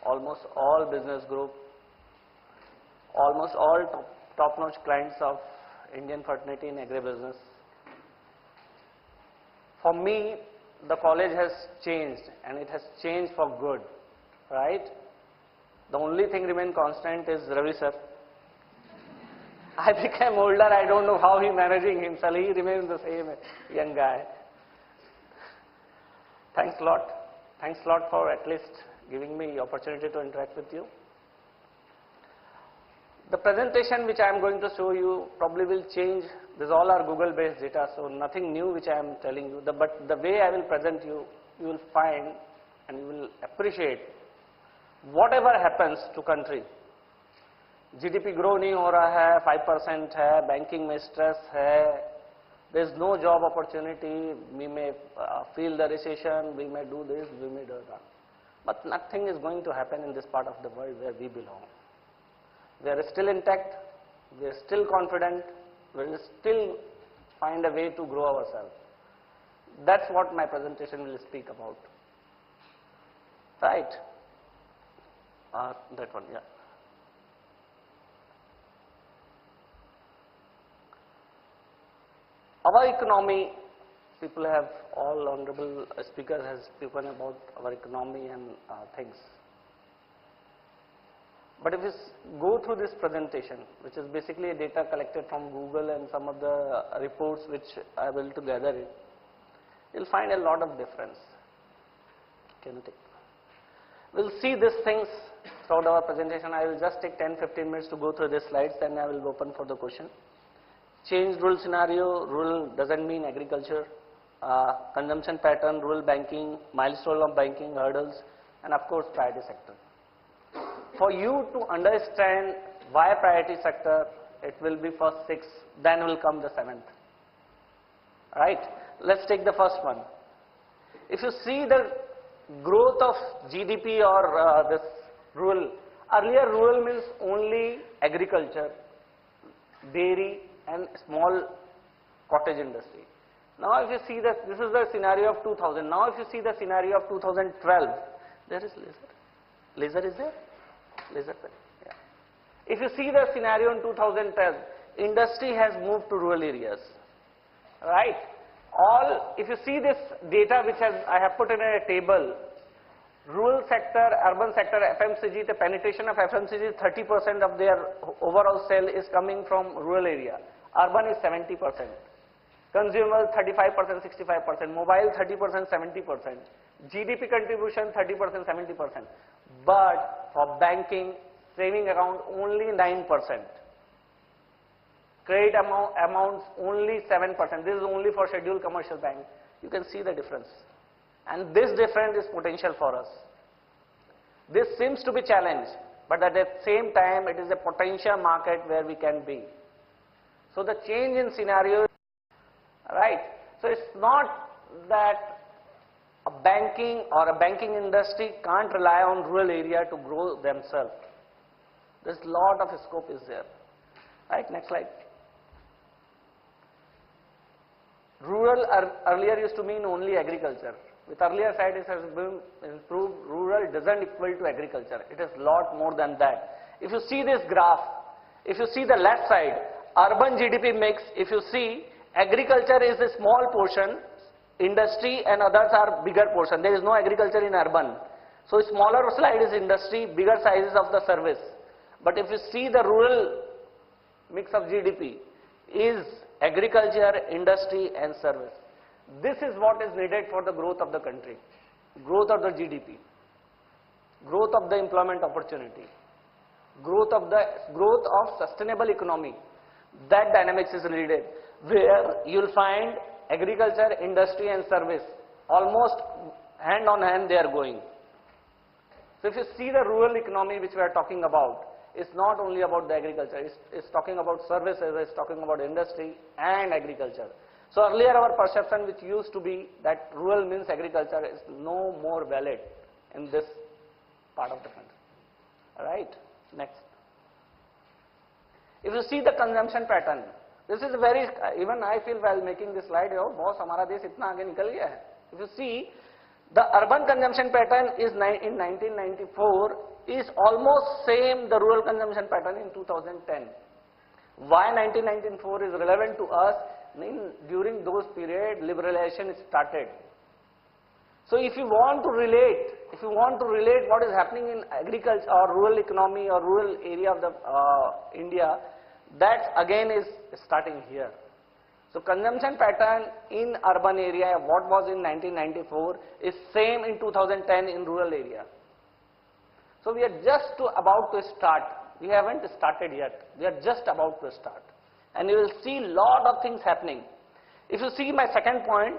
almost all business group, almost all top-notch clients of Indian fraternity in agribusiness. For me, the college has changed, and it has changed for good, right? The only thing remain constant is Ravi sir. I became older, I don't know how he managing himself, he remains the same young guy. Thanks a lot. Thanks a lot for at least giving me the opportunity to interact with you. The presentation which I am going to show you probably will change. These all are Google based data, so nothing new which I am telling you. But the way I will present you, you will find and you will appreciate whatever happens to country. GDP grow नहीं हो रहा है, 5% है, banking में stress है, there is no job opportunity, we may feel the recession, we may do this, we may do that. But nothing is going to happen in this part of the world where we belong. We are still intact, we are still confident, we will still find a way to grow ourselves. That's what my presentation will speak about. Right? That one, yeah. Our economy, people have, all honorable speakers has spoken about our economy and things. But if you go through this presentation, which is basically data collected from Google and some of the reports which I will to gather it, you'll find a lot of difference. Can you take? We'll see these things throughout our presentation. I will just take 10-15 minutes to go through these slides, then I will open for the question. Changed rural scenario, rural doesn't mean agriculture, consumption pattern, rural banking, milestone of banking, hurdles, and of course priority sector. For you to understand why priority sector, it will be first 6, then will come the 7th. Right? Let's take the first one. If you see the growth of GDP or this rural, earlier rural means only agriculture, dairy and small cottage industry. Now if you see that this is the scenario of 2000. Now if you see the scenario of 2012, there is laser. Laser is there? Laser pen. Yeah. If you see the scenario in 2010, industry has moved to rural areas. Right? If you see this data which I have put in a table, rural sector, urban sector, FMCG, the penetration of FMCG, 30% of their overall sale is coming from rural area. Urban is 70%. Consumer 35%, 65%. Mobile 30%, 70%. GDP contribution 30%, 70%. But for banking, saving account only 9%. Credit amounts only 7%. This is only for scheduled commercial bank. You can see the difference. And this difference is potential for us. This seems to be challenge, but at the same time, it is a potential market where we can be. So the change in scenario, right? So it's not that a banking or a banking industry can't rely on rural area to grow themselves. There's a lot of scope is there. Right? Next slide. Rural earlier used to mean only agriculture. With earlier side it has been improved. Rural doesn't equal to agriculture. It is lot more than that. If you see this graph, if you see the left side, urban GDP mix, if you see agriculture is a small portion, industry and others are bigger portion. There is no agriculture in urban. So smaller slide is industry, bigger sizes of the service. But if you see the rural mix of GDP is agriculture, industry and service. This is what is needed for the growth of the country, growth of the GDP, growth of the employment opportunity, growth of sustainable economy. That dynamics is needed, where you'll find agriculture, industry and service almost hand on hand they are going. So if you see the rural economy which we are talking about, it's not only about the agriculture, it's talking about services, it's talking about industry and agriculture. So earlier our perception which used to be that rural means agriculture is no more valid in this part of the country. Alright, next. If you see the consumption pattern, this is even I feel while making this slide, boss, हमारा देश इतना आगे निकल गया है. If you see The urban consumption pattern is in 1994 is almost same the rural consumption pattern in 2010. Why 1994 is relevant to us? During those period liberalization started. So if you want to relate what is happening in agriculture or rural economy or rural area of the India, that again is starting here. So consumption pattern in urban area, what was in 1994 is same in 2010 in rural area. So we are just about to start. We haven't started yet. We are just about to start. And you will see lot of things happening. If you see my second point,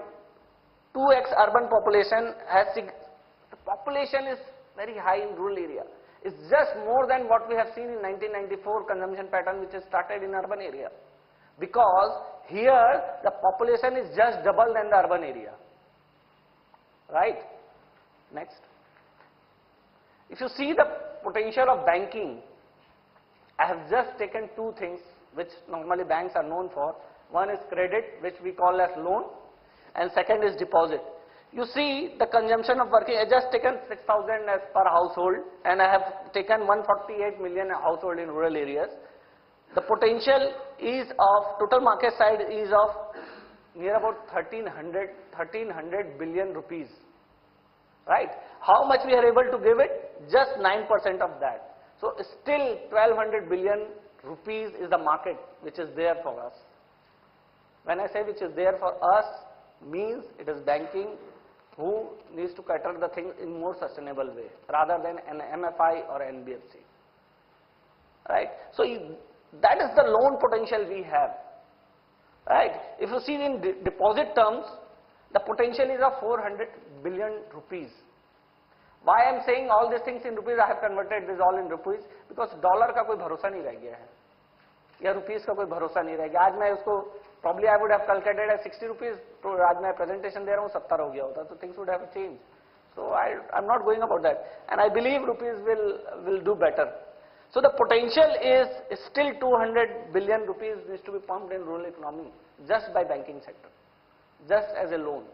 2x urban population the population is very high in rural area. It's just more than what we have seen in 1994 consumption pattern which is started in urban area. Because here the population is just double than the urban area. Right? Next. If you see the potential of banking, I have just taken two things which normally banks are known for. One is credit, which we call as loan, and second is deposit. You see the consumption of working, I just taken 6,000 as per household, and I have taken 148 million household in rural areas. The potential is of, total market size is of near about 1300 billion rupees. Right? How much we are able to give it? Just 9% of that. So still 1200 billion rupees is the market which is there for us. When I say which is there for us, means it is banking who needs to cater the thing in more sustainable way rather than an MFI or NBFC. Right? So that is the loan potential we have. Right? If you see in deposit terms, the potential is of 400 billion rupees. Why I am saying all these things in rupees? I have converted this all in rupees because dollar का कोई भरोसा नहीं रह गया है या rupees का कोई भरोसा नहीं रह गया. आज मैं उसको probably I would have calculated as 60 rupees. तो आज मैं presentation दे रहा हूँ 70 हो गया होता तो things would have changed. So I'm not going about that, and I believe rupees will do better. So the potential is still 200 billion rupees needs to be pumped in rural economy just by banking sector, just as a loan.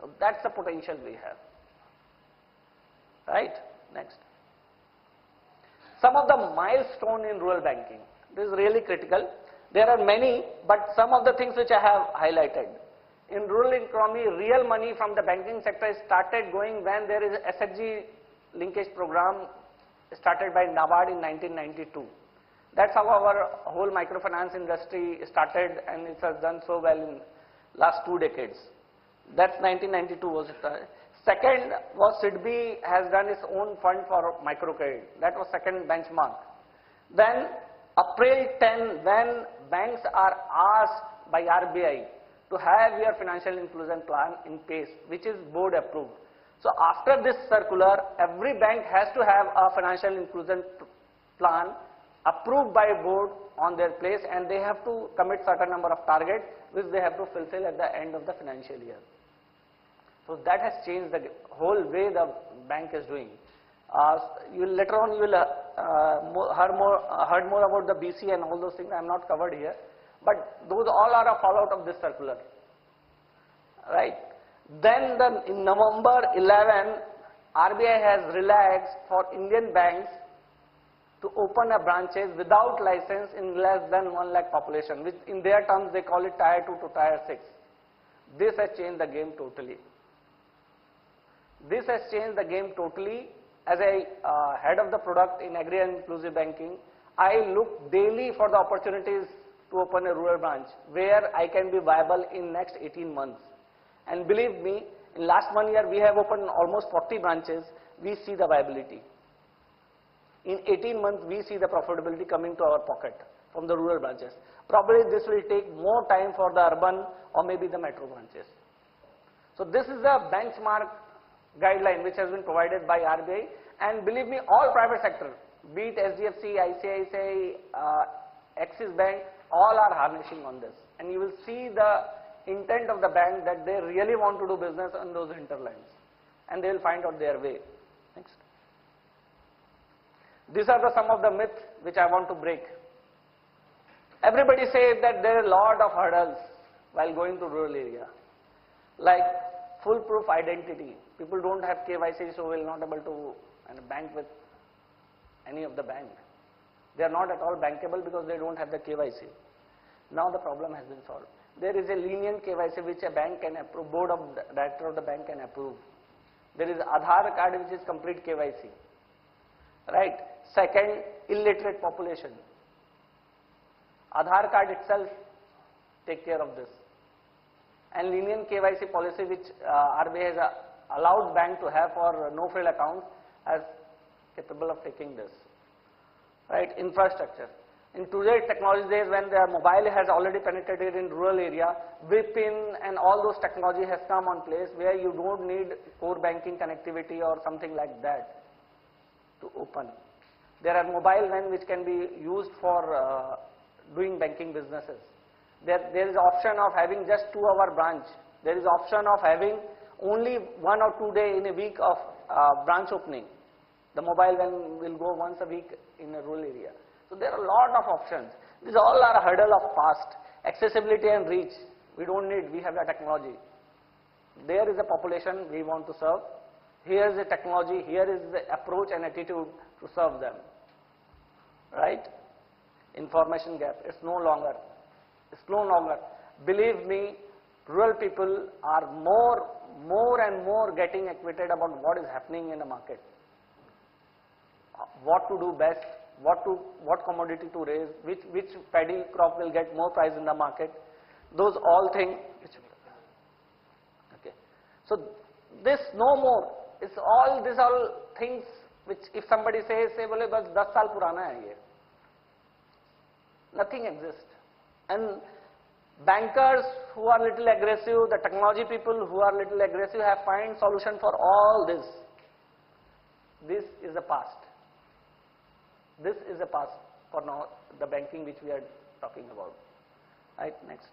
So that's the potential we have. Right? Next. Some of the milestone in rural banking. This is really critical. There are many, but some of the things which I have highlighted. In rural economy, real money from the banking sector started going when there is a SHG linkage program started by NABARD in 1992. That's how our whole microfinance industry started, and it has done so well in last 2 decades. That's 1992 was it. Second was SIDBI has done its own fund for microcredit. That was second benchmark. Then April 10, when banks are asked by RBI to have your financial inclusion plan in place, which is board approved. So after this circular, every bank has to have a financial inclusion plan approved by board on their place, and they have to commit certain number of targets which they have to fulfill at the end of the financial year. So that has changed the whole way the bank is doing. Later on you will heard more about the BC and all those things. I am not covered here, but those all are a fallout of this circular. Right? Then in November 11, RBI has relaxed for Indian banks to open a branches without license in less than 1 lakh population, which in their terms they call it Tier 2 to Tier 6. This has changed the game totally. This has changed the game totally. As a head of the product in agri and inclusive banking, I look daily for the opportunities to open a rural branch where I can be viable in next 18 months. And believe me, in last 1 year we have opened almost 40 branches. We see the viability. In 18 months we see the profitability coming to our pocket from the rural branches. Probably this will take more time for the urban or maybe the metro branches. So this is a benchmark guideline which has been provided by RBI, and believe me, all private sector, be it SDFC, ICICI, Axis Bank, all are harnessing on this, and you will see the intent of the bank that they really want to do business on those hinterlands, and they will find out their way. Next. These are some of the myths which I want to break. Everybody says that there are a lot of hurdles while going to rural area, like foolproof identity. People don't have KYC, so will not able to bank with any of the bank. They are not at all bankable because they don't have the KYC. Now the problem has been solved. There is a lenient KYC which a bank can approve, board of director of the bank can approve. There is Aadhaar card which is complete KYC. Right? Second, illiterate population. Aadhaar card itself take care of this. And lenient KYC policy which RBI has allowed bank to have for no-frill accounts as capable of taking this. Right? Infrastructure. In today's technology days when the mobile has already penetrated in rural area, VPN and all those technology has come on place where you don't need core banking connectivity or something like that to open. There are mobile van which can be used for doing banking businesses. There is option of having just 2-hour branch. There is option of having only 1 or 2 days in a week of branch opening. The mobile van will go once a week in a rural area. So there are a lot of options. These all are a hurdle of past. Accessibility and reach. We don't need, we have the technology. There is a population we want to serve. Here is the technology, here is the approach and attitude to serve them. Right? Information gap. It's no longer. Believe me, rural people are more and more getting acquainted about what is happening in the market. What to do best, what commodity to raise, which paddy crop will get more price in the market. Those all things. Okay. So this no more. It's all these all things which if somebody says, say, bole bas 10 saal purana hai ye. Nothing exists. And bankers who are little aggressive, the technology people who are little aggressive have find solution for all this. This is the past. This is the past for now, the banking which we are talking about. Right, next.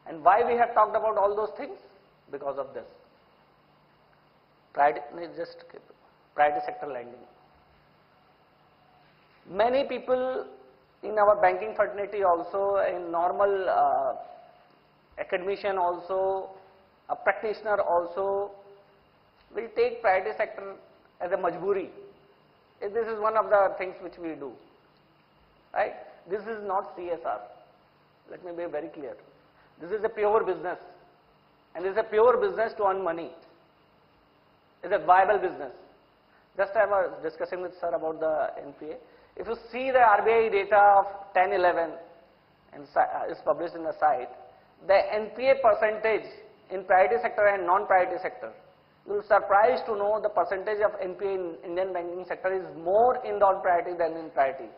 And why we have talked about all those things? Because of this. Private sector lending. Many people in our banking fraternity also, in normal academician also, a practitioner also, will take private sector as a majburi. This is one of the things which we do. Right? This is not CSR. Let me be very clear. This is a pure business. And this is a pure business to earn money. It's a viable business. Just I was discussing with sir about the NPA. If you see the RBI data of 10-11 and is published in the site, the NPA percentage in priority sector and non-priority sector, you will be surprised to know the percentage of NPA in Indian banking sector is more in non-priority than in priority.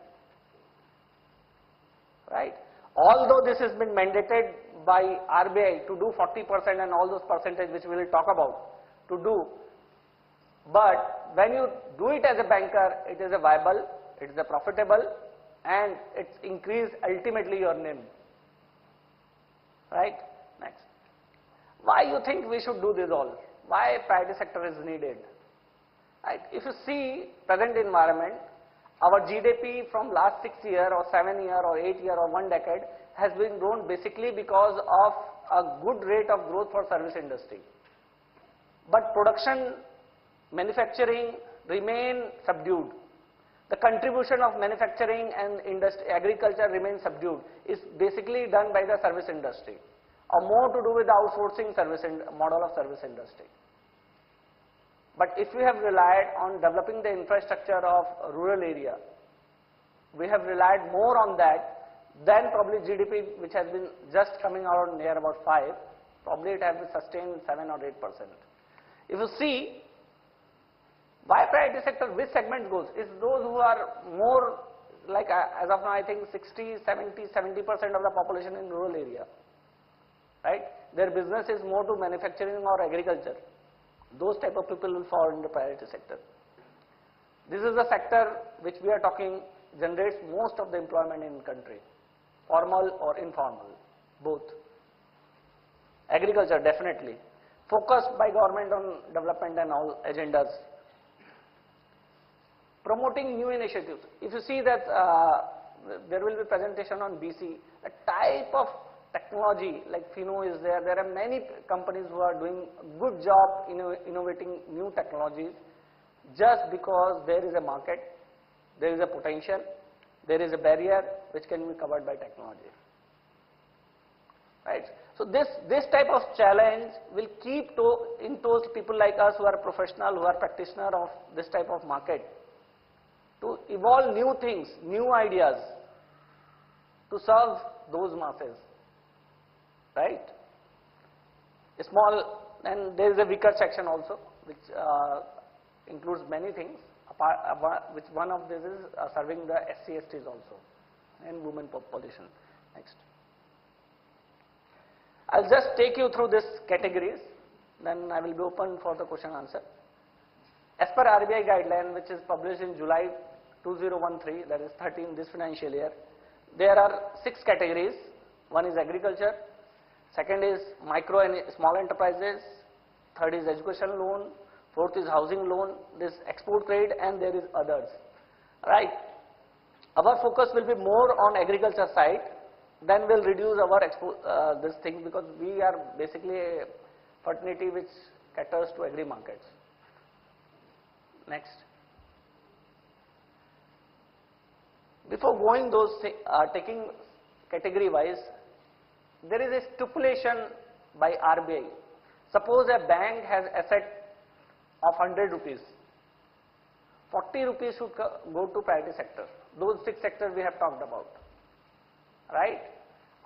Right? Although this has been mandated by RBI to do 40% and all those percentage which we will talk about to do, but when you do it as a banker, it is a viable, it is a profitable, and it's increase ultimately your NIM. Right? Next. Why you think we should do this all? Why private sector is needed? Right? If you see present environment, our GDP from last 6 years or 7 years or 8 years or 1 decade has been grown basically because of a good rate of growth for service industry. But production, manufacturing remain subdued. The contribution of manufacturing and industry, agriculture remains subdued. It's basically done by the service industry, or more to do with the outsourcing service model of service industry. But if we have relied on developing the infrastructure of rural area, we have relied more on that, then probably GDP, which has been just coming out near about 5, probably it has been sustained 7 or 8%. If you see, why priority sector, which segment goes? Is those who are more, like as of now I think 60, 70% of the population in rural area. Right? Their business is more to manufacturing or agriculture. Those type of people will fall in the priority sector. This is the sector which we are talking generates most of the employment in the country. Formal or informal, both. Agriculture definitely. Focused by government on development and all agendas. Promoting new initiatives. If you see that there will be presentation on BC, the type of technology like Fino is there. There are many companies who are doing a good job innovating new technologies just because there is a market, there is a potential, there is a barrier which can be covered by technology. Right? So this type of challenge will keep in toes people like us who are professional, who are practitioner of this type of market to evolve new things, new ideas to serve those masses. Right? A small, and there is a weaker section also which includes many things, which one of this is serving the SC/STs also and women population. Next. I'll just take you through these categories, then I will be open for the question answer. As per RBI guideline, which is published in July 2013, that is 13 this financial year, there are 6 categories. One is agriculture, second is micro and small enterprises, third is education loan, fourth is housing loan, this export trade, and there is others. Right? Our focus will be more on agriculture side, then we'll reduce our this thing, because we are basically a fraternity which caters to agri markets. Next. Before going those taking category wise, there is a stipulation by RBI. Suppose a bank has asset of 100 rupees, 40 rupees should go to priority sector. Those 6 sectors we have talked about. Right?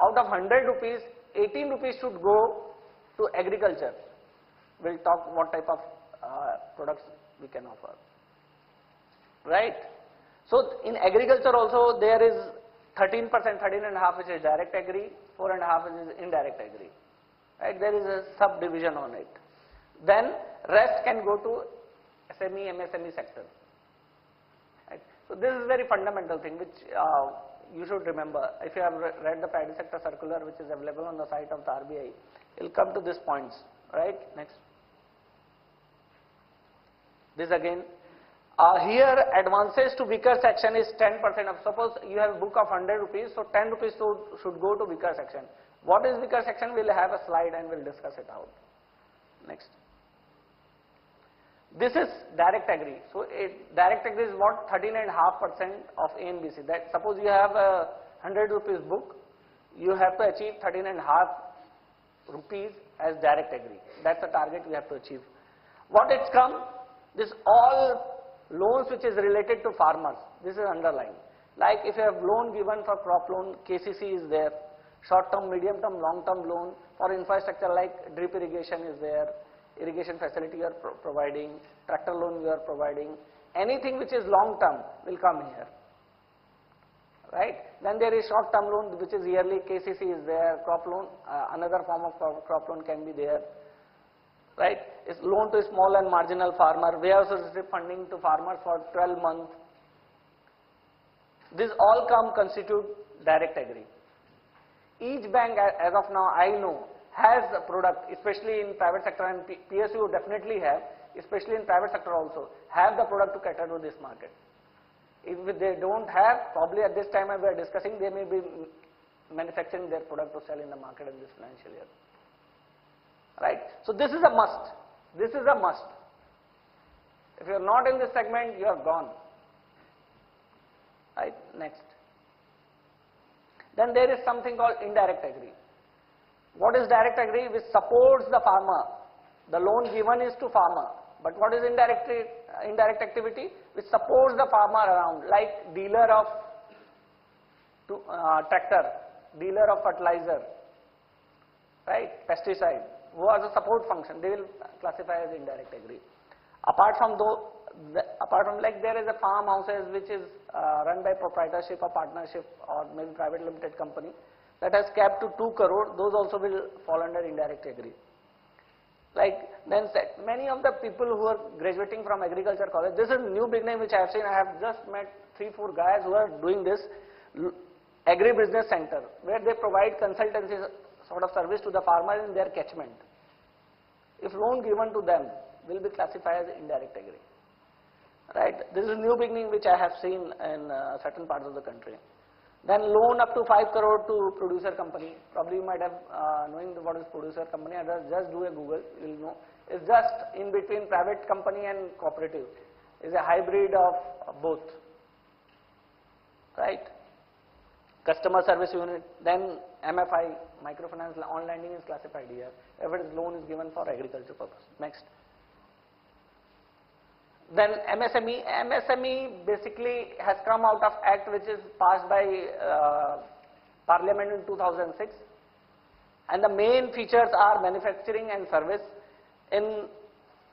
Out of 100 rupees, 18 rupees should go to agriculture. We'll talk what type of products we can offer. Right? So in agriculture also there is 13%, 13.5% which is direct agri, 4.5% which is indirect agri. Right? There is a subdivision on it. Then rest can go to SME, MSME sector. Right? So this is very fundamental thing which you should remember. If you have read the private sector circular which is available on the site of the RBI, it will come to these points. Right? Next. This again. Here advances to weaker section is 10% of, suppose you have a book of 100 rupees, so 10 rupees should go to weaker section. What is weaker section? We'll have a slide and we'll discuss it out. Next. This is direct agri. So direct agri is what? 13.5% of ANBC. That suppose you have a 100 rupees book, you have to achieve 13.5 rupees as direct agri. That's the target we have to achieve. What it's come? This all loans which is related to farmers. This is underlined. Like if you have loan given for crop loan, KCC is there. Short term, medium term, long term loan for infrastructure like drip irrigation is there. Irrigation facility you are providing, tractor loan you are providing, anything which is long term will come here. Right? Then there is short term loan which is yearly, KCC is there, crop loan, another form of crop loan can be there. Right? It's loan to small and marginal farmer, warehouse assisted funding to farmers for 12 months. These all constitute direct agri. Each bank as of now I know has a product, especially in private sector, and PSU definitely have, especially in private sector also, have the product to cater to this market. If they don't have, probably at this time we are discussing, they may be manufacturing their product to sell in the market in this financial year. Right? So this is a must. This is a must. If you are not in this segment, you are gone. Right? Next. Then there is something called indirect agri. What is direct agri? Which supports the farmer. The loan given is to farmer. But what is indirect activity? Which supports the farmer around, like dealer of tractor, dealer of fertilizer, right? Pesticide, who has a support function, they will classify as indirect agri. Apart from like there is a farmhouses which is run by proprietorship or partnership or maybe private limited company that has capped to 2 crore, those also will fall under indirect agri. Like then said, many of the people who are graduating from agriculture college, this is a new big name which I have seen. I have just met 3-4 guys who are doing this agri business center where they provide consultancy sort of service to the farmer in their catchment. If loan given to them will be classified as indirect agri. Right? This is a new beginning which I have seen in certain parts of the country. Then loan up to 5 crore to producer company. Probably you might have knowing what is producer company. Just do a Google, you will know. It's just in between private company and cooperative. It's a hybrid of both, right? Customer service unit. Then MFI, microfinance on lending is classified here. If it is loan is given for agriculture purpose. Next. Then MSME. MSME basically has come out of act which is passed by Parliament in 2006, and the main features are manufacturing and service. In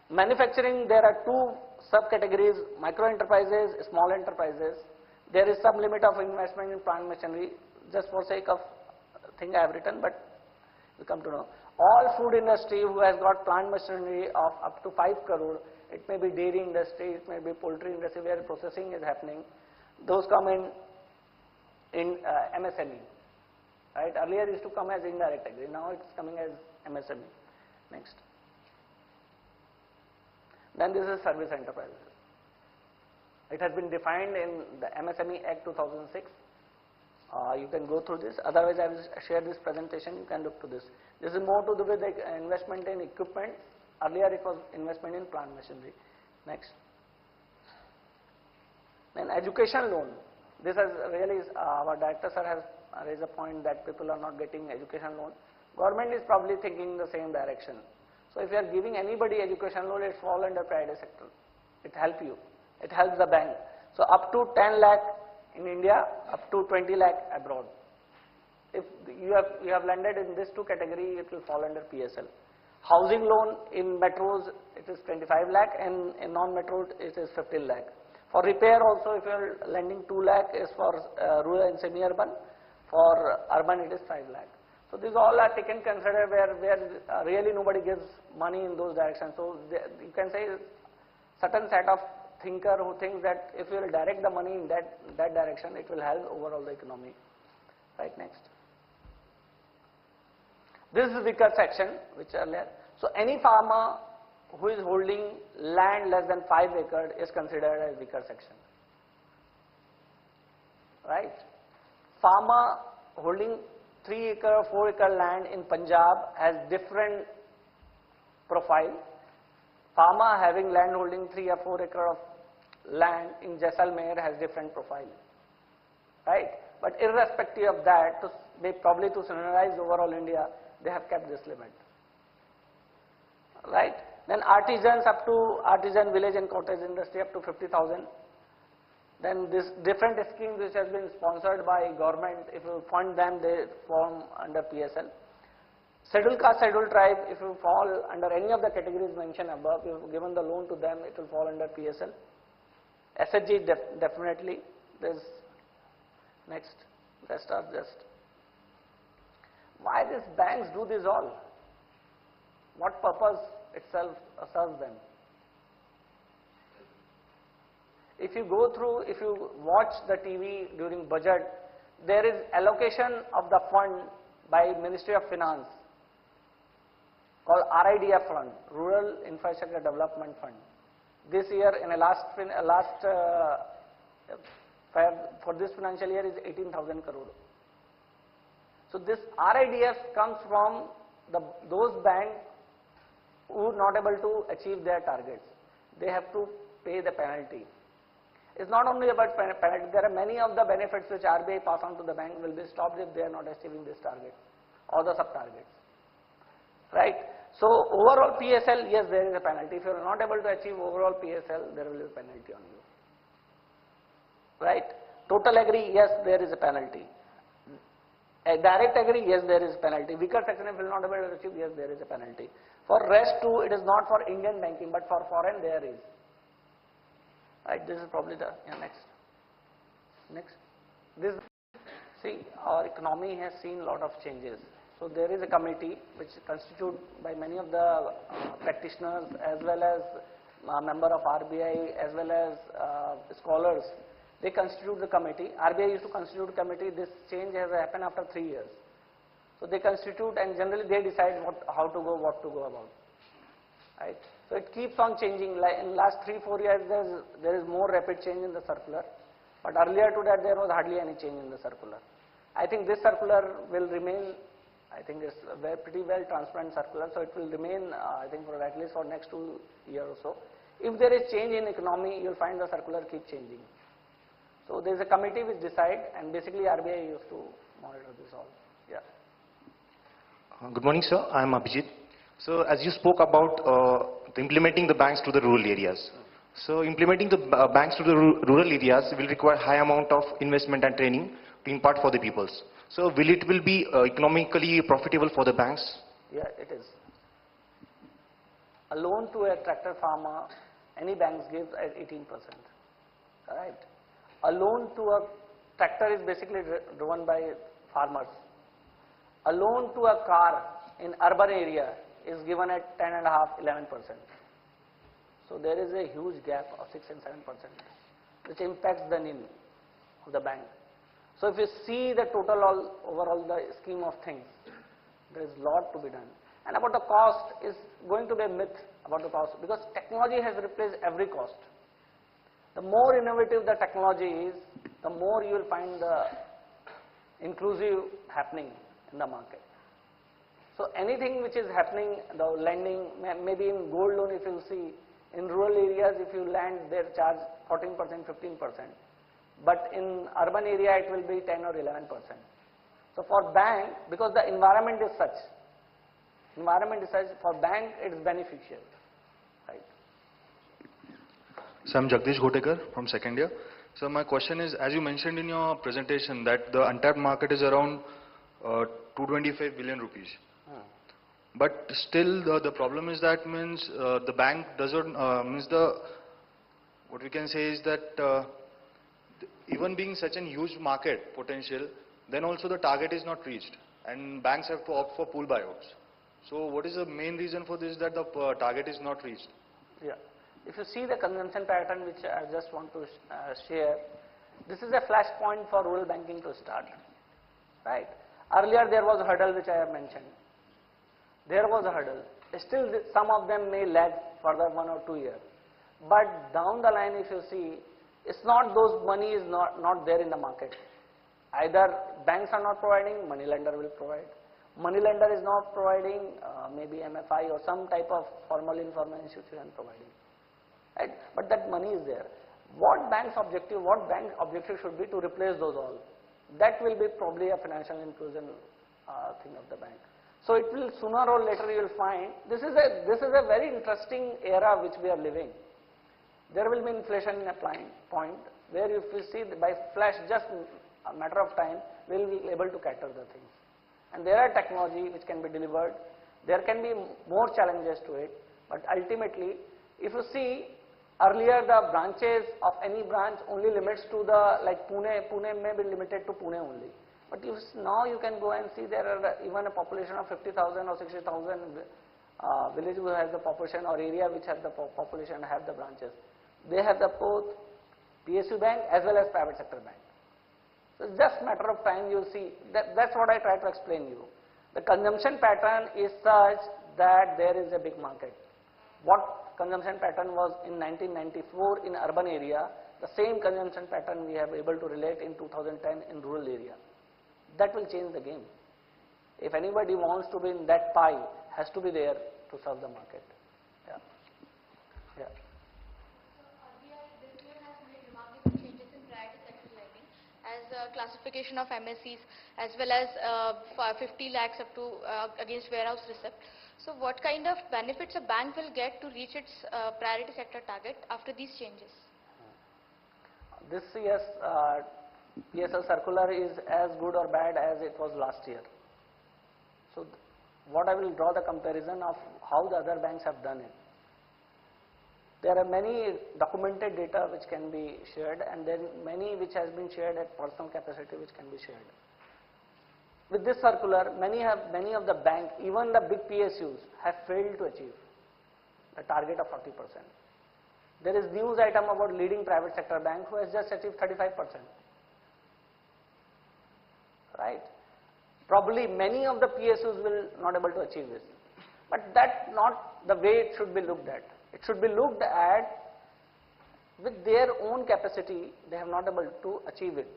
manufacturing there are two subcategories: micro enterprises, small enterprises. There is some limit of investment in plant machinery. Just for sake of thing I have written, but we come to know. All food industry who has got plant machinery of up to 5 crore, it may be dairy industry, it may be poultry industry where processing is happening, those come in MSME, right? Earlier it used to come as indirect agri, now it's coming as MSME. Next. Then this is service enterprises. It has been defined in the MSME Act 2006. You can go through this. Otherwise, I will share this presentation. You can look to this. This is more to do with the investment in equipment. Earlier, it was investment in plant machinery. Next. Then education loan. This has really, our director sir has raised a point that people are not getting education loan. Government is probably thinking the same direction. So if you are giving anybody education loan, it falls under private sector. It helps you. It helps the bank. So up to 10 lakh in India, up to 20 lakh abroad. If you have landed in this two category, it will fall under PSL. Housing loan in metros, it is 25 lakh, and in non-metro, it is 15 lakh. For repair also, if you are lending 2 lakh is for rural and semi-urban. For urban, it is 5 lakh. So these all are taken considered where really nobody gives money in those directions. So you can say certain set of thinker who thinks that if you will direct the money in that direction, it will help overall the economy. Right, next. This is weaker section, which earlier. So any farmer who is holding land less than 5 acres is considered as weaker section. Right? Farmer holding 3 acre, 4 acre land in Punjab has different profile. Farmer having land holding 3 or 4 acre of land in Jaisalmer has different profile. Right? But irrespective of that, probably to standardize overall India, they have kept this limit. Right? Then artisans up to artisan village and cottage industry up to 50,000. Then this different schemes which has been sponsored by government, if you fund them, they form under PSL. Scheduled caste, scheduled tribe, if you fall under any of the categories mentioned above, if you have given the loan to them, it will fall under PSL. SHG definitely. There's next. Rest are just. Why these banks do this all? What purpose itself serves them? If you go through, if you watch the TV during budget, there is allocation of the fund by Ministry of Finance called RIDF fund, Rural Infrastructure Development Fund. This year, in a for this financial year is 18,000 crore. So this RIDF comes from those banks who are not able to achieve their targets. They have to pay the penalty. It's not only about penalty, there are many of the benefits which RBI pass on to the bank will be stopped if they are not achieving this target or the sub-targets. Right? So overall PSL, yes, there is a penalty. If you are not able to achieve overall PSL, there will be a penalty on you. Right? Total agri, yes, there is a penalty. A direct agri, yes, there is a penalty. Weaker section, if you will not able to achieve, yes, there is a penalty. For rest too, it is not for Indian banking, but for foreign there is. Right, this is probably the, next. Next. This, see, our economy has seen a lot of changes. So there is a committee which is constituted by many of the practitioners as well as a member of RBI as well as scholars. They constitute the committee. RBI used to constitute a committee. This change has happened after 3 years. So they constitute and generally they decide how to go, what to go about. Right? So it keeps on changing. Like in last 3-4 years, there is more rapid change in the circular. But earlier to that, there was hardly any change in the circular. I think this circular will remain, I think it's a pretty well transparent circular, so it will remain, I think, for at least for next 2 years or so. If there is change in economy, you'll find the circular keep changing. So there's a committee which decide, and basically RBI used to monitor this all. Yeah. Good morning, sir. I am Abhijit. So as you spoke about implementing the banks to the rural areas. So implementing the banks to the rural areas will require high amount of investment and training to impart for the peoples. So will it be economically profitable for the banks? Yeah, it is. A loan to a tractor farmer, any banks gives at 18%. Right? A loan to a tractor is basically driven by farmers. A loan to a car in urban area is given at 10.5%, 11%. So there is a huge gap of 6 and 7%, which impacts the NIM of the bank. So if you see the total overall the scheme of things, there is a lot to be done. And about the cost is going to be a myth about the cost, because technology has replaced every cost. The more innovative the technology is, the more you will find the inclusive happening in the market. So anything which is happening, the lending, maybe in gold loan, if you see, in rural areas, if you lend, they charge 14%, 15%. But in urban area, it will be 10 or 11%. So for bank, because the environment is such, for bank it is beneficial, right? So I'm Jagdish Ghotekar from second year. So my question is, as you mentioned in your presentation, that the untapped market is around 225 billion rupees. But still the problem is that means the bank doesn't, what we can say is that even being such a huge market potential, then also the target is not reached and banks have to opt for pool buyouts. So what is the main reason for this, that the target is not reached? Yeah. If you see the consumption pattern which I just want to share, this is a flashpoint for rural banking to start, right? Earlier there was a hurdle which I have mentioned. There was a hurdle. Still some of them may lag further 1 or 2 years. But down the line, if you see, it's not those money is not there in the market. Either banks are not providing, money lender will provide. Money lender is not providing, maybe MFI or some type of formal informal institution providing. Right? But that money is there. What bank objective should be to replace those all? That will be probably a financial inclusion thing of the bank. So it will, sooner or later you will find, this is a very interesting era which we are living. There will be inflation in a point where if you see by flash, just a matter of time, we will be able to cater the things. And there are technology which can be delivered. There can be more challenges to it, but ultimately, if you see, earlier the branches of any branch only limits to the, like Pune may be limited to Pune only. But now you can go and see there are even a population of 50,000 or 60,000 villages who has the population or area which has the population have the branches. They have the both PSU bank as well as private sector bank. So it's just a matter of time you will see. That's what I try to explain you. The consumption pattern is such that there is a big market. What consumption pattern was in 1994 in urban area, the same consumption pattern we have able to relate in 2010 in rural area. That will change the game. If anybody wants to be in that pie, has to be there to serve the market. Yeah. Yeah. This year has made remarkable changes in priority sector lending, as classification of MSEs as well as 50 lakhs up to against warehouse receipt. So what kind of benefits a bank will get to reach its priority sector target after these changes? This year's PSL circular is as good or bad as it was last year. So what I will draw the comparison of how the other banks have done it. There are many documented data which can be shared, and then many which has been shared at personal capacity which can be shared. With this circular, many of the bank, even the big PSUs, have failed to achieve the target of 40%. There is news item about leading private sector bank who has just achieved 35%. Right? Probably many of the PSUs will not able to achieve this. But that's not the way it should be looked at. It should be looked at with their own capacity, they have not able to achieve it.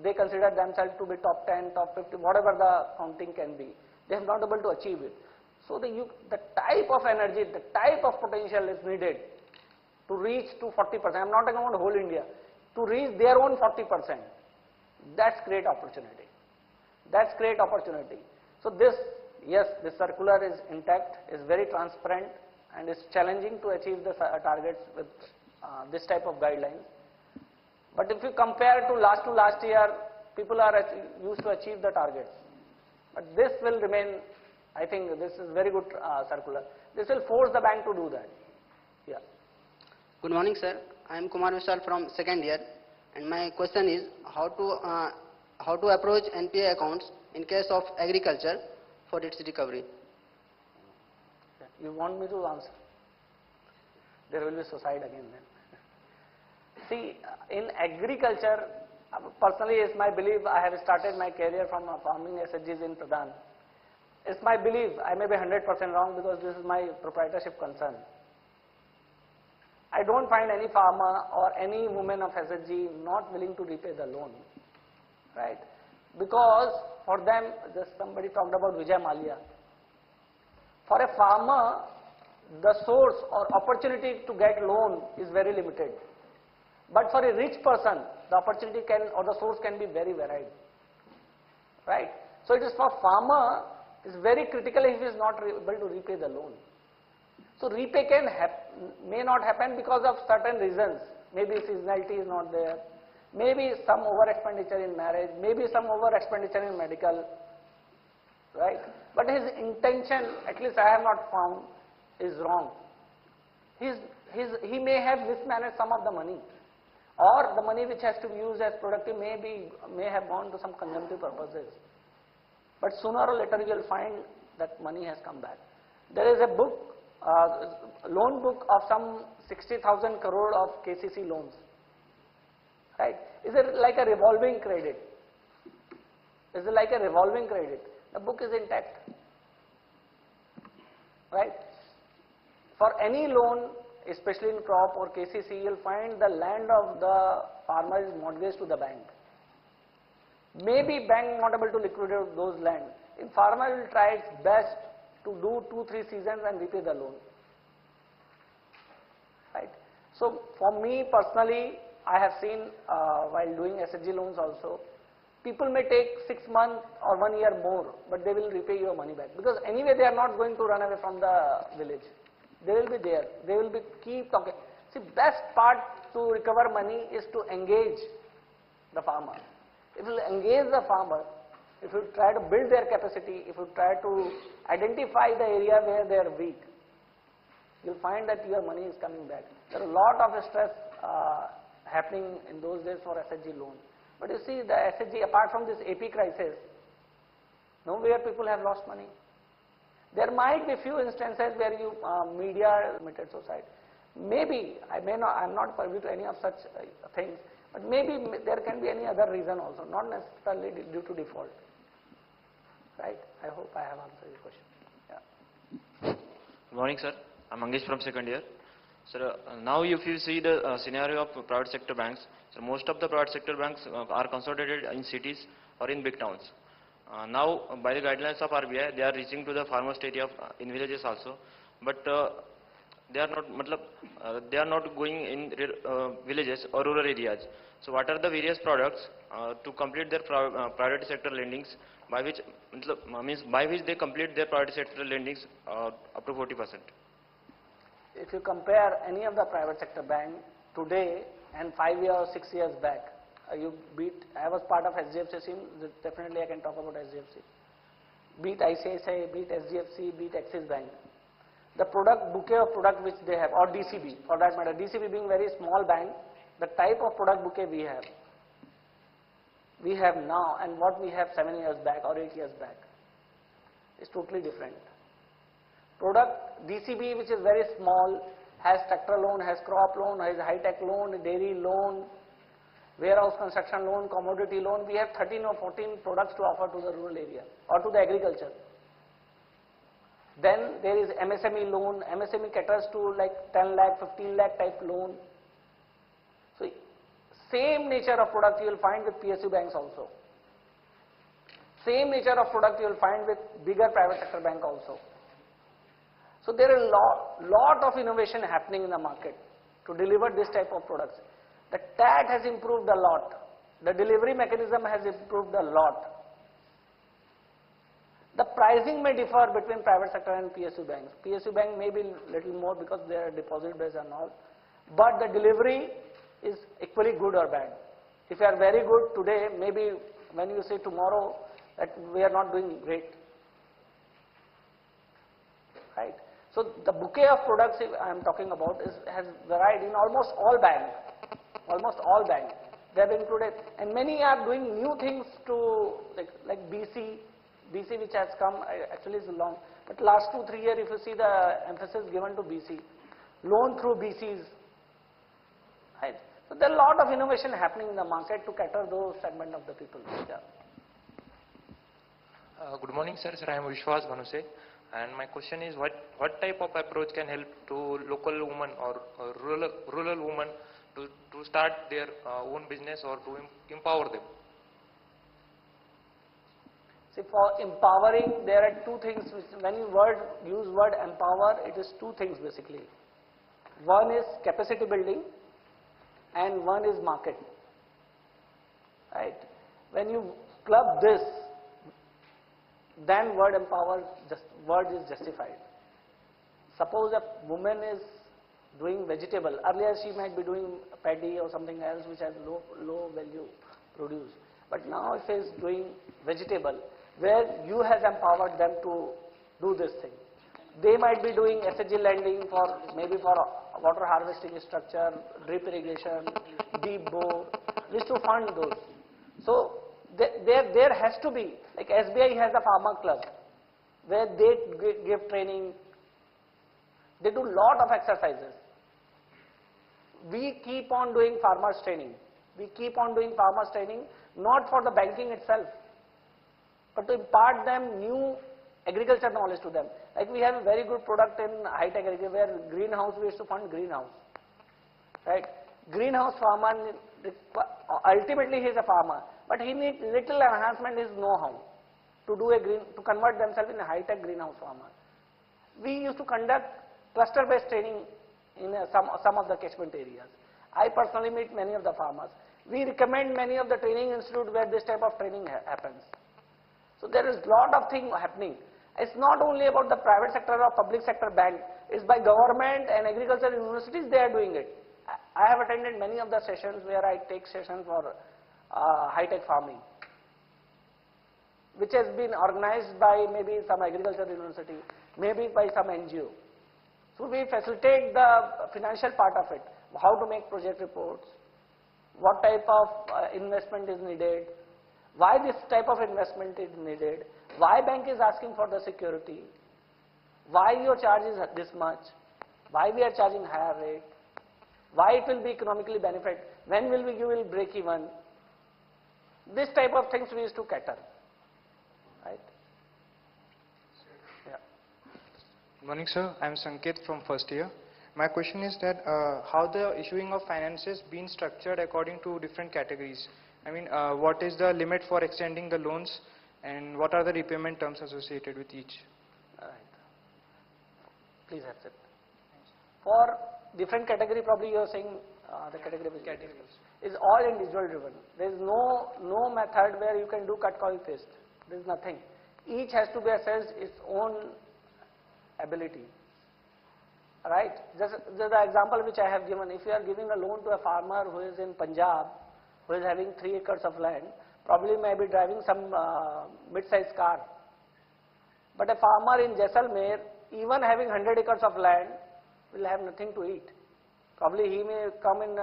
They consider themselves to be top 10, top 50, whatever the counting can be. They have not able to achieve it. So the type of energy, the type of potential is needed to reach to 40%. I am not talking about whole India. To reach their own 40%. That's great opportunity. That's great opportunity. So this, yes, this circular is intact, is very transparent, and is challenging to achieve the targets with this type of guidelines. But if you compare to last year, people are used to achieve the targets. But this will remain, I think this is very good circular. This will force the bank to do that. Yeah. Good morning, sir. I am Kumar Vishal from second year, and my question is how to approach NPA accounts in case of agriculture for its recovery. You want me to answer? There will be suicide again then. See, in agriculture, personally it's my belief, I have started my career from farming SHGs in Pradhan. It's my belief, I may be 100% wrong because this is my proprietorship concern. I don't find any farmer or any woman of SHG not willing to repay the loan, right? Because for them, just somebody talked about Vijay Mallya. For a farmer, the source or opportunity to get loan is very limited. But for a rich person, the opportunity can or the source can be very varied, right? So it is for farmer, it's very critical if he is not able to repay the loan. So repay may not happen because of certain reasons. Maybe seasonality is not there, maybe some over expenditure in marriage, maybe some over expenditure in medical, right? But his intention, at least I have not found, is wrong. He may have mismanaged some of the money, or the money which has to be used as productive may have gone to some consumptive purposes. But sooner or later you will find that money has come back. There is a book, loan book of some 60,000 crore of KCC loans, right? Is it like a revolving credit? Is it like a revolving credit? The book is intact, right? For any loan, especially in crop or KCC, you will find the land of the farmer is mortgaged to the bank. Maybe bank not able to liquidate those land. In farmer will try its best to do 2-3 seasons and repay the loan, right? So for me personally, I have seen while doing SHG loans also, people may take 6 months or 1 year more, but they will repay your money back because anyway they are not going to run away from the village. They will be there. They will be keep talking. See, best part to recover money is to engage the farmer. If you engage the farmer, if you try to build their capacity, if you try to identify the area where they are weak, you'll find that your money is coming back. There are a lot of stress happening in those days for SHG loan. But you see, the SHG, apart from this AP crisis, nowhere people have lost money. There might be few instances where you media limited suicide. Maybe I'm not privy to any of such things, but maybe there can be any other reason also, not necessarily due to default. Right? I hope I have answered your question. Yeah. Good morning, sir. I'm Mangesh from second year. Sir, now if you see the scenario of private sector banks, so most of the private sector banks are consolidated in cities or in big towns. Now, by the guidelines of RBI, they are reaching to the farmers area in villages also, but they are not going in villages or rural areas. So, what are the various products to complete their private sector lendings, by which they complete their private sector lendings up to 40%? If you compare any of the private sector bank today and 5 years or 6 years back, I was part of SGFC team, definitely I can talk about SGFC. Beat ICICI, beat SGFC, beat Axis Bank. The bouquet of product which they have, or DCB for that matter, DCB being very small bank, the type of product bouquet we have now and what we have 7 years back or 8 years back is totally different. Product DCB, which is very small, has tractor loan, has crop loan, has high-tech loan, dairy loan, warehouse construction loan, commodity loan. We have 13 or 14 products to offer to the rural area or to the agriculture. Then there is MSME loan. MSME caters to like 10 lakh, 15 lakh type loan. Same nature of product you will find with PSU banks also. Same nature of product you will find with bigger private sector bank also. So there is lot of innovation happening in the market to deliver this type of products. The TAT has improved a lot. The delivery mechanism has improved a lot. The pricing may differ between private sector and PSU banks. PSU bank may be little more because they are deposit based and all. But the delivery is equally good or bad. If you are very good today, maybe when you say tomorrow that we are not doing great. Right? So the bouquet of products I am talking about has varied in almost all banks. Almost all banks. They have included, and many are doing new things to, like BC which has come, actually is long, but last 2-3 years if you see the emphasis given to BC, loan through BCs, right? So there are a lot of innovation happening in the market to cater those segment of the people. Yeah. Good morning, sir. Sir, I am Vishwas Bhanuse, and my question is, what type of approach can help to local women or rural women to start their own business or to empower them? See, for empowering, there are two things. When you use word empower, it is two things basically. One is capacity building, and one is market. Right? When you club this, then word empower, word is justified. Suppose a woman is doing vegetable. Earlier she might be doing paddy or something else which has low value produce. But now if she is doing vegetable, where you has empowered them to do this thing. They might be doing SHG lending for maybe for water harvesting structure, drip irrigation, deep bore, just to fund those. So there has to be, like SBI has a farmer club where they give training. They do lot of exercises. We keep on doing farmers training. We keep on doing farmers training not for the banking itself, but to impart them new agriculture knowledge to them. Like we have a very good product in high-tech agriculture where greenhouse, we used to fund greenhouse. Right? Greenhouse farmer, ultimately he is a farmer, but he needs little enhancement in know-how to convert themselves in a high-tech greenhouse farmer. We used to conduct cluster-based training in some of the catchment areas. I personally meet many of the farmers. We recommend many of the training institutes where this type of training happens. So there is lot of things happening. It's not only about the private sector or public sector bank. It's by government and agricultural universities they are doing it. I have attended many of the sessions where I take sessions for high-tech farming, which has been organized by maybe some agricultural university, maybe by some NGO. So we facilitate the financial part of it, how to make project reports, what type of investment is needed, why this type of investment is needed, why bank is asking for the security, why your charge is this much, why we are charging higher rate, why it will be economically benefit, when you will break even. This type of things we used to cater. Right? Yeah. Good morning, sir. I am Sanket from first year. My question is that how the issuing of finances been structured according to different categories. I mean, what is the limit for extending the loans and what are the repayment terms associated with each? Right. Please accept. For different category, probably you are saying the category is all individual driven. There is no method where you can do cut, copy, paste. There is nothing. Each has to be assessed its own ability. Right? Just the example which I have given, if you are giving a loan to a farmer who is in Punjab, who is having 3 acres of land, probably may be driving some mid-sized car. But a farmer in Jaisalmer, even having 100 acres of land, will have nothing to eat. Probably he may come in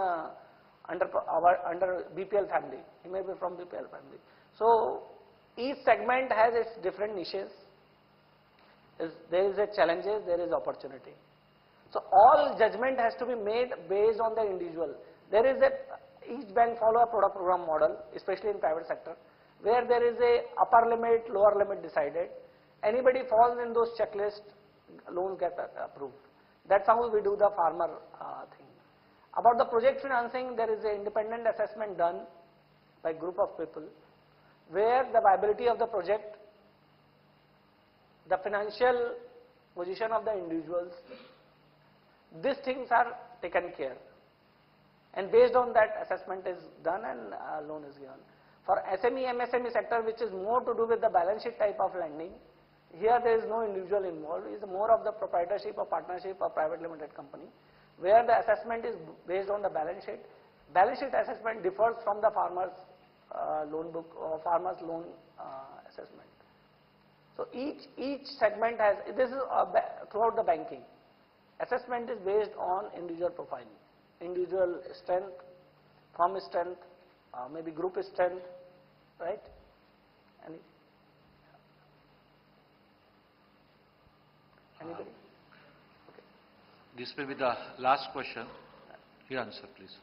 under BPL family. He may be from BPL family. So each segment has its different niches. There is a challenges, there is opportunity. So all judgment has to be made based on the individual. There is each bank follow a product program model, especially in private sector, where there is a upper limit, lower limit decided. Anybody falls in those checklists, loans get approved. That's how we do the farmer thing. About the project financing, there is an independent assessment done by a group of people where the viability of the project, the financial position of the individuals, these things are taken care. And based on that, assessment is done and loan is given. For SME, MSME sector, which is more to do with the balance sheet type of lending, here there is no individual involved. It is more of the proprietorship or partnership or private limited company, where the assessment is based on the balance sheet. Balance sheet assessment differs from the farmer's loan book or farmer's loan assessment. So each segment has, this is throughout the banking. Assessment is based on individual profile, individual strength, firm strength, maybe group strength, right? Anybody? Okay. This will be the last question. Your answer, please.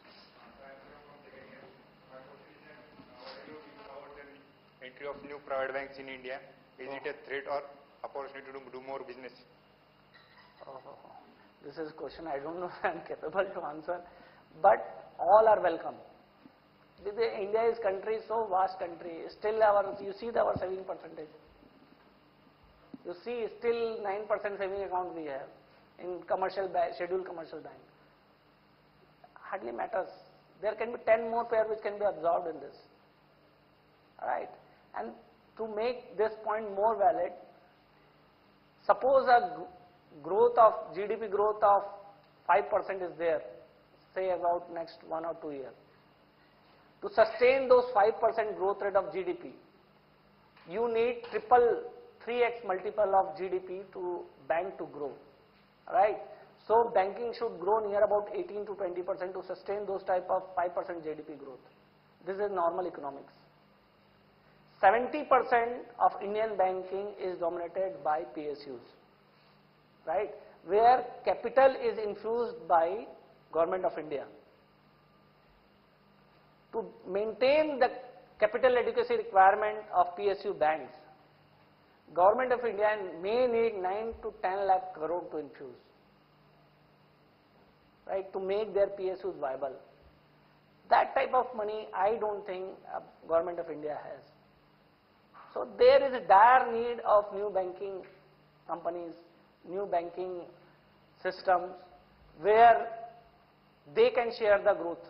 Entry of new private banks in India, is it a threat or opportunity to do more business? This is a question I don't know if I am capable to answer, but all are welcome. India is country, so vast country, still you see our saving percentage. You see still 9% saving account we have in commercial bank, scheduled commercial bank. Hardly matters. There can be 10 more pair which can be absorbed in this. Alright. And to make this point more valid, suppose a growth of GDP growth of 5% is there, say about next 1 or 2 years. To sustain those 5% growth rate of GDP, you need 3x multiple of GDP to bank to grow, right? So banking should grow near about 18 to 20% to sustain those type of 5% GDP growth. This is normal economics. 70% of Indian banking is dominated by PSUs, right? Where capital is infused by Government of India. To maintain the capital adequacy requirement of PSU banks, Government of India may need 9 to 10 lakh crore to infuse, right, to make their PSUs viable. That type of money I don't think Government of India has. So there is a dire need of new banking companies, new banking systems where they can share the growth,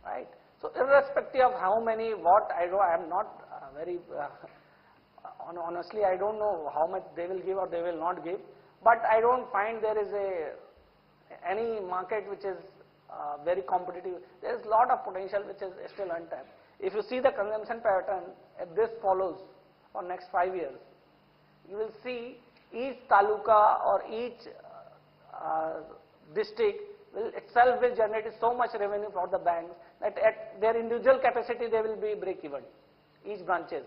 right? So irrespective of how many, what, I am not very, honestly I don't know how much they will give or they will not give, but I don't find there is any market which is very competitive. There is a lot of potential which is still untapped. If you see the consumption pattern, if this follows for next 5 years, you will see each taluka or each district itself will generate so much revenue for the banks that at their individual capacity they will be break even, each branches.